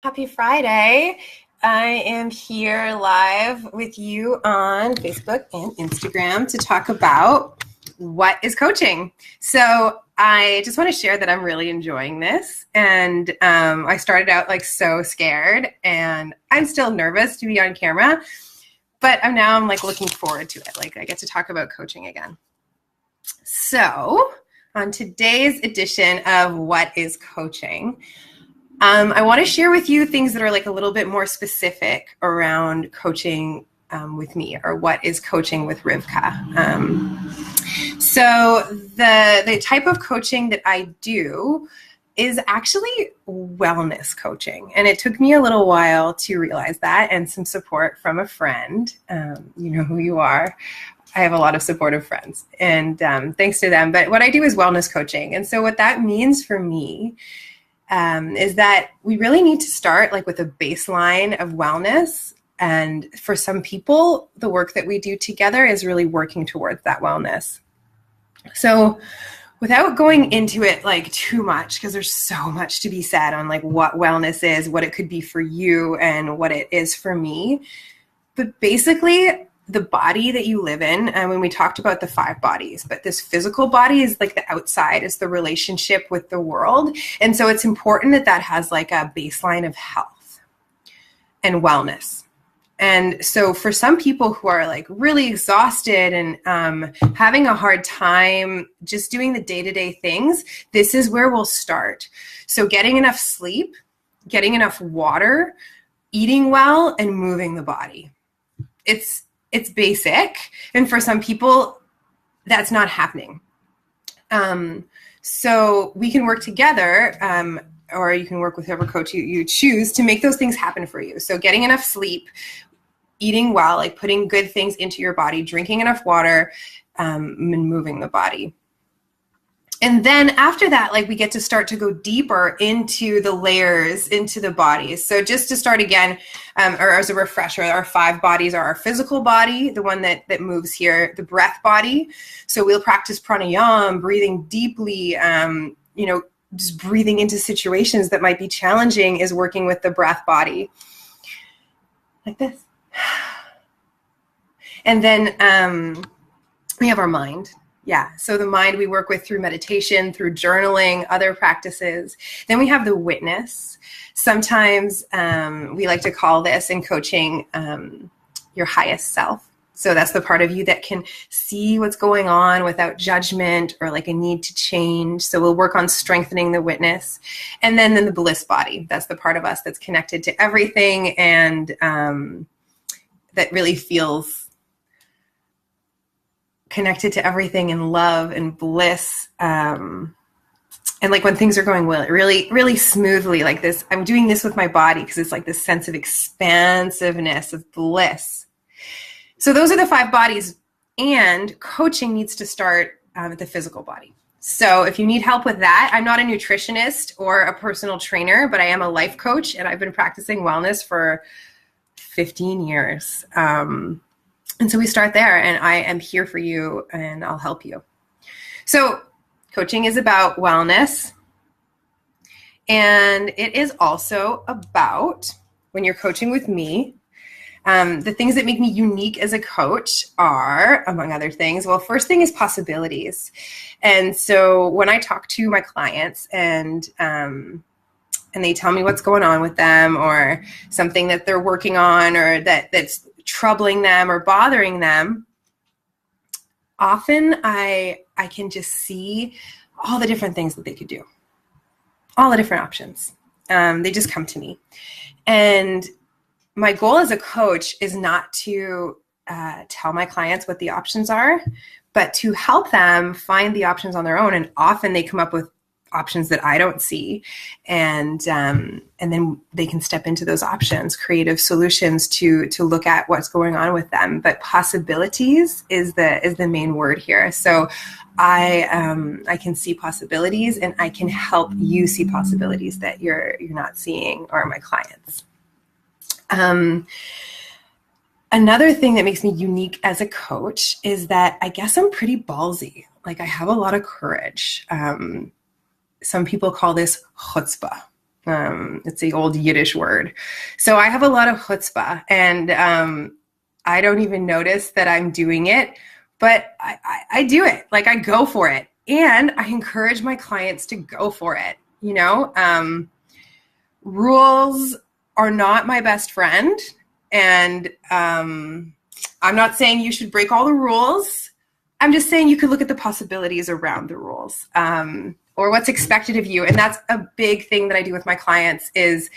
Happy Friday. I am here live with you on Facebook and Instagram to talk about what is coaching. So I just want to share that I'm really enjoying this. And I started out like so scared, and I'm still nervous to be on camera, but I'm like looking forward to it. Like I get to talk about coaching again. So on today's edition of What is Coaching, I want to share with you things that are like a little bit more specific around coaching with me, or what is coaching with Rivkah. So the type of coaching that I do is actually wellness coaching. And it took me a little while to realize that, and some support from a friend. You know who you are. I have a lot of supportive friends, and thanks to them. But what I do is wellness coaching. And so what that means for me is that we really need to start like with a baseline of wellness. And for some people, the work that we do together is really working towards that wellness. So without going into it like too much, because there's so much to be said on like what wellness is, what it could be for you, and what it is for me. But basically, the body that you live in, and when we talked about the 5 bodies, but this physical body is like the outside, is the relationship with the world. And so it's important that that has like a baseline of health and wellness. And so for some people who are like really exhausted and having a hard time just doing the day-to-day things, this is where we'll start. So getting enough sleep, getting enough water, eating well, and moving the body. It's basic. And for some people, that's not happening. So we can work together, or you can work with whoever coach you choose to make those things happen for you. So getting enough sleep, eating well, like putting good things into your body, drinking enough water, and moving the body. And then after that, like we get to start to go deeper into the layers, into the bodies. So just to start again, or as a refresher, our 5 bodies are our physical body, the one that moves here, the breath body. So we'll practice pranayama, breathing deeply, just breathing into situations that might be challenging is working with the breath body. Like this. And then we have our mind. Yeah, so the mind we work with through meditation, through journaling, other practices. Then we have the witness. Sometimes we like to call this in coaching your highest self. So that's the part of you that can see what's going on without judgment or like a need to change. So we'll work on strengthening the witness. And then the bliss body. That's the part of us that's connected to everything, and that really feels connected to everything in love and bliss. And like when things are going well, really, really smoothly like this, I'm doing this with my body because it's like this sense of expansiveness, of bliss. So those are the 5 bodies, and coaching needs to start at the physical body. So if you need help with that, I'm not a nutritionist or a personal trainer, but I am a life coach, and I've been practicing wellness for 15 years. And so we start there, and I am here for you, and I'll help you. So coaching is about wellness, and it is also about, when you're coaching with me, the things that make me unique as a coach are, among other things, well, first thing is possibilities. And so when I talk to my clients and they tell me what's going on with them, or something that they're working on, or that's troubling them or bothering them, often I can just see all the different things that they could do, all the different options. They just come to me. And my goal as a coach is not to tell my clients what the options are, but to help them find the options on their own. And often they come up with options that I don't see, and then they can step into those options, creative solutions to look at what's going on with them. But possibilities is the main word here. So I can see possibilities, and I can help you see possibilities that you're not seeing, or my clients. Another thing that makes me unique as a coach is that I guess I'm pretty ballsy. Like I have a lot of courage. Some people call this chutzpah. It's the old Yiddish word. So I have a lot of chutzpah, and I don't even notice that I'm doing it, but I do it. Like, I go for it, and I encourage my clients to go for it. Rules are not my best friend, and I'm not saying you should break all the rules. I'm just saying you could look at the possibilities around the rules, or what's expected of you. And that's a big thing that I do with my clients is,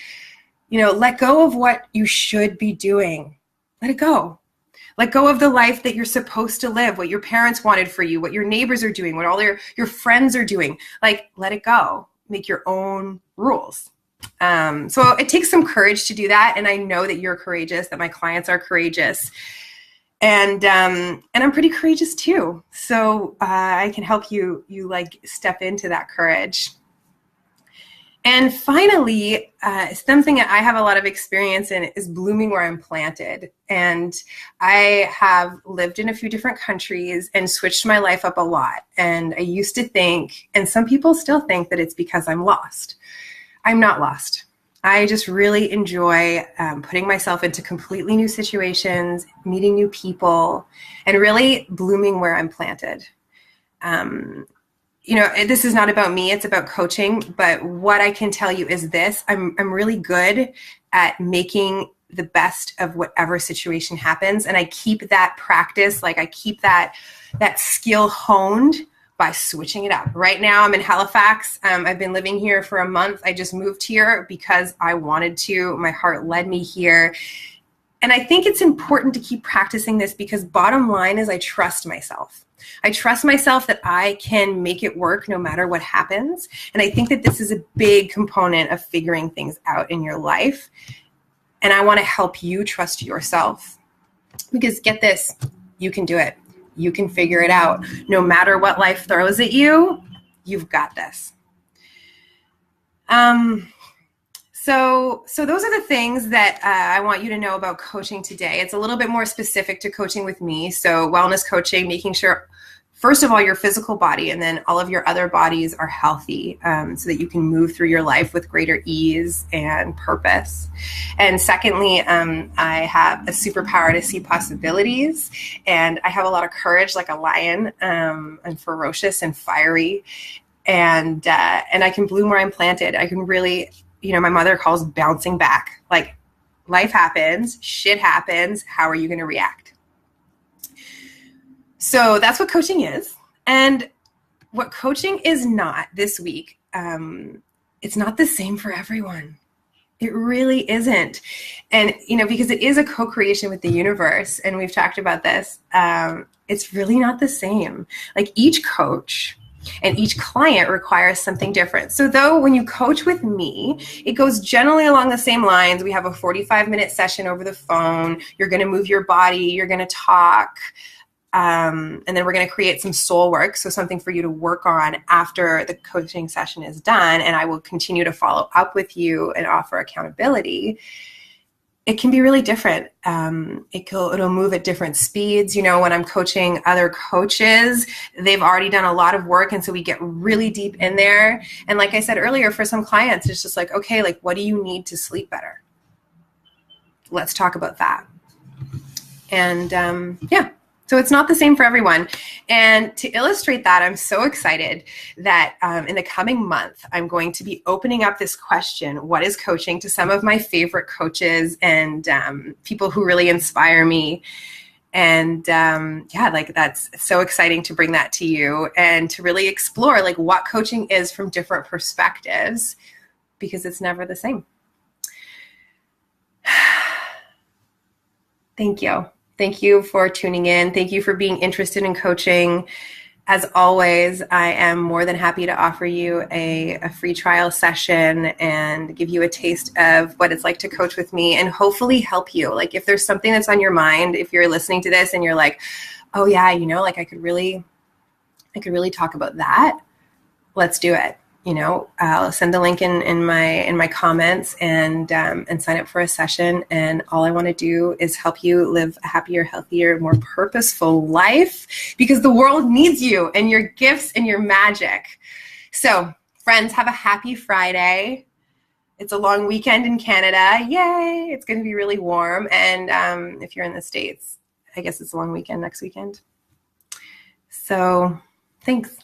let go of what you should be doing. Let it go. Let go of the life that you're supposed to live, what your parents wanted for you, what your neighbors are doing, what all your friends are doing. Like, let it go. Make your own rules. So it takes some courage to do that. And I know that you're courageous, that my clients are courageous. And I'm pretty courageous too. So I can help you like step into that courage. And finally, something that I have a lot of experience in is blooming where I'm planted. And I have lived in a few different countries and switched my life up a lot. And I used to think, and some people still think, that it's because I'm lost. I'm not lost. I just really enjoy putting myself into completely new situations, meeting new people, and really blooming where I'm planted. This is not about me, it's about coaching, but what I can tell you is this: I'm really good at making the best of whatever situation happens. And I keep that practice, like I keep that skill honed by switching it up. Right now I'm in Halifax. I've been living here for a month. I just moved here because I wanted to. My heart led me here. And I think it's important to keep practicing this because bottom line is I trust myself. I trust myself that I can make it work no matter what happens. And I think that this is a big component of figuring things out in your life. And I want to help you trust yourself because get this, you can do it. You can figure it out. No matter what life throws at you, you've got this. So those are the things that I want you to know about coaching today. It's a little bit more specific to coaching with me. So wellness coaching, making sure, first of all, your physical body and then all of your other bodies are healthy so that you can move through your life with greater ease and purpose. And secondly, I have a superpower to see possibilities, and I have a lot of courage like a lion. I'm ferocious and fiery, and I can bloom where I'm planted. I can really, my mother calls bouncing back. Like, life happens, shit happens. How are you going to react? So that's what coaching is. And what coaching is not this week, it's not the same for everyone. It really isn't. And, because it is a co-creation with the universe, and we've talked about this, it's really not the same. Like, each coach and each client requires something different. So though when you coach with me, it goes generally along the same lines. We have a 45-minute session over the phone. You're going to move your body. You're going to talk. And then we're going to create some soul work. So something for you to work on after the coaching session is done. And I will continue to follow up with you and offer accountability. It can be really different. It'll move at different speeds. When I'm coaching other coaches, they've already done a lot of work. And so we get really deep in there. And like I said earlier, for some clients, it's just like, okay, like, what do you need to sleep better? Let's talk about that. And so it's not the same for everyone. And to illustrate that, I'm so excited that in the coming month, I'm going to be opening up this question, what is coaching, to some of my favorite coaches and people who really inspire me. And that's so exciting to bring that to you and to really explore like what coaching is from different perspectives, because it's never the same. Thank you. Thank you for tuning in. Thank you for being interested in coaching. As always, I am more than happy to offer you a free trial session and give you a taste of what it's like to coach with me and hopefully help you. Like, if there's something that's on your mind, if you're listening to this and you're like, oh yeah, I could really talk about that. Let's do it. I'll send the link in my comments and sign up for a session. And all I want to do is help you live a happier, healthier, more purposeful life, because the world needs you and your gifts and your magic. So, friends, have a happy Friday. It's a long weekend in Canada. Yay! It's going to be really warm. And if you're in the States, I guess it's a long weekend next weekend. So thanks.